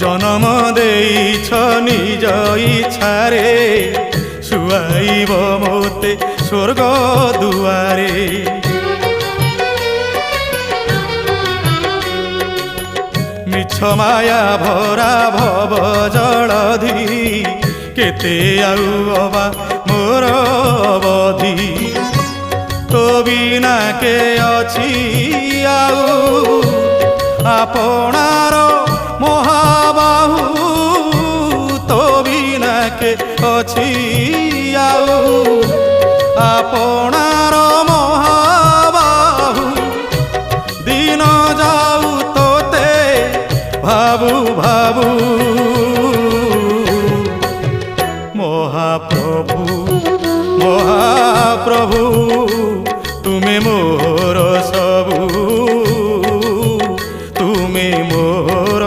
জনম দেইছ নিজ ইচ্ছারে শুয়াইব মতে স্বর্গ দুয়ারে মিছ মায়া ভরা ভব জলধি কেতে আউ অবা মোর অবধি তো বিনা কে অছি আউ আপনার মহাবাহু তো বিনা কে অছি আউ আপনার মহাবাহু দিন যাউ তোতে ভাবু ভাবু মহাপ্রভু মহাপ্রভু